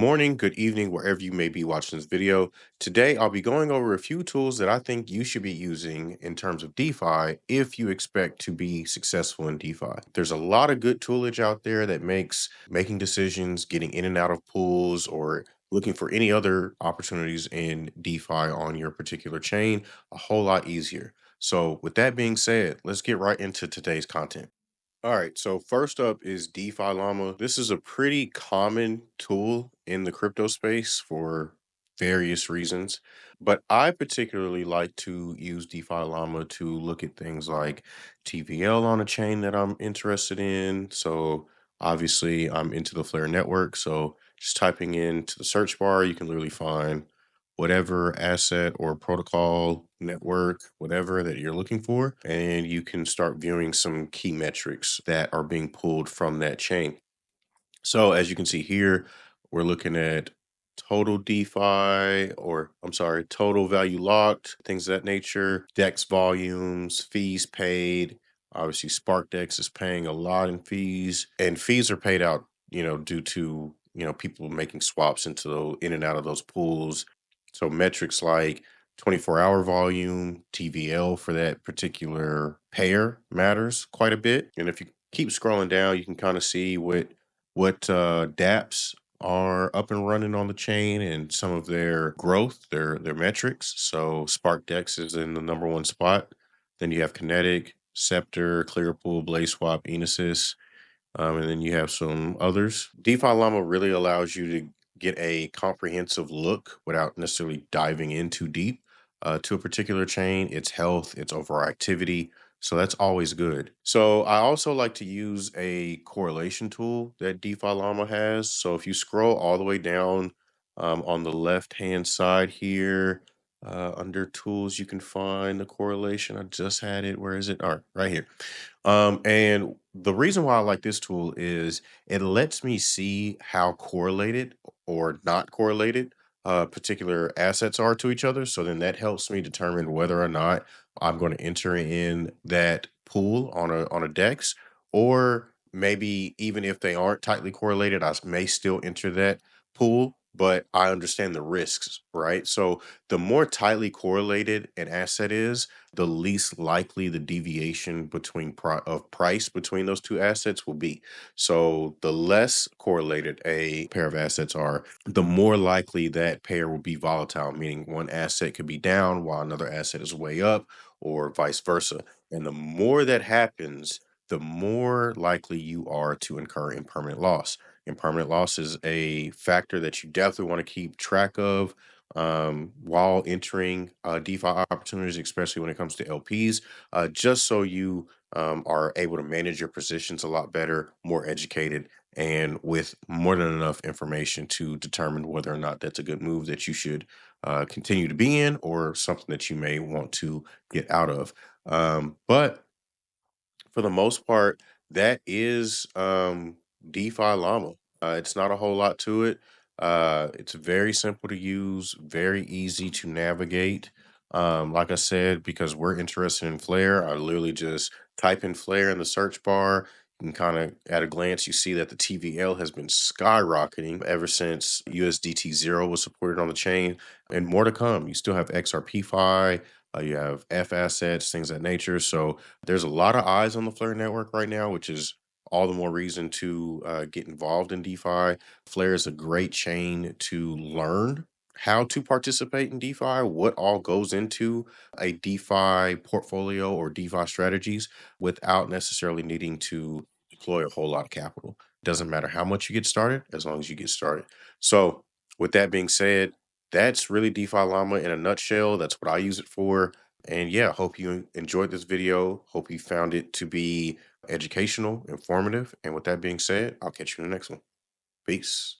morning, good evening, wherever you may be watching this video. Today, I'll be going over a few tools that I think you should be using in terms of DeFi if you expect to be successful in DeFi. There's a lot of good toolage out there that makes making decisions, getting in and out of pools, or looking for any other opportunities in DeFi on your particular chain a whole lot easier. So, with that being said, let's get right into today's content. All right, so first up is DeFi Llama. This is a pretty common tool in the crypto space for various reasons, but I particularly like to use DeFi Llama to look at things like TVL on a chain that I'm interested in. So obviously, I'm into the Flare network. So just typing into the search bar, you can literally find whatever asset or protocol network, whatever that you're looking for, and you can start viewing some key metrics that are being pulled from that chain. So as you can see here, we're looking at total DeFi, or I'm sorry, total value locked, things of that nature, DEX volumes, fees paid. Obviously, SparkDex is paying a lot in fees, and fees are paid out, due to people making swaps in and out of those pools. So metrics like 24-hour volume, TVL for that particular pair matters quite a bit. And if you keep scrolling down, you can kind of see what dApps are up and running on the chain and some of their growth, their metrics. So SparkDex is in the number one spot. Then you have Kinetic, Scepter, Clearpool, BlazeSwap, Enosys, and then you have some others. DeFi Llama really allows you to get a comprehensive look without necessarily diving in too deep to a particular chain, its health, its overall activity. So that's always good. So I also like to use a correlation tool that DeFi Llama has. So if you scroll all the way down on the left hand side here, under tools, you can find the correlation. I just had it. Where is it? All right, right here. And the reason why I like this tool is it lets me see how correlated or not correlated particular assets are to each other. So then that helps me determine whether or not I'm going to enter in that pool on a DEX, or maybe even if they aren't tightly correlated, may still enter that pool. But I understand the risks, right? So the more tightly correlated an asset is, the least likely the deviation of price between those two assets will be. So the less correlated a pair of assets are, the more likely that pair will be volatile, meaning one asset could be down while another asset is way up, or vice versa. And the more that happens, the more likely you are to incur impermanent loss. Impermanent loss is a factor that you definitely want to keep track of while entering DeFi opportunities, especially when it comes to LPs, just so you are able to manage your positions a lot better, more educated, and with more than enough information to determine whether or not that's a good move that you should continue to be in, or something that you may want to get out of. But for the most part, that is DeFi Llama. It's not a whole lot to it. It's very simple to use, very easy to navigate. Like I said, because we're interested in Flare, I literally just type in Flare in the search bar. And kind of at a glance, you see that the TVL has been skyrocketing ever since USDT zero was supported on the chain, and more to come. You still have XRP-Fi, you have F assets, things of that nature. So there's a lot of eyes on the Flare network right now, which is all the more reason to get involved in DeFi. Flare is a great chain to learn how to participate in DeFi, what all goes into a DeFi portfolio or DeFi strategies without necessarily needing to deploy a whole lot of capital. Doesn't matter how much you get started, as long as you get started. So, with that being said, that's really DeFi Llama in a nutshell. That's what I use it for. And yeah, hope you enjoyed this video. Hope you found it to be educational, informative. And with that being said, I'll catch you in the next one. Peace.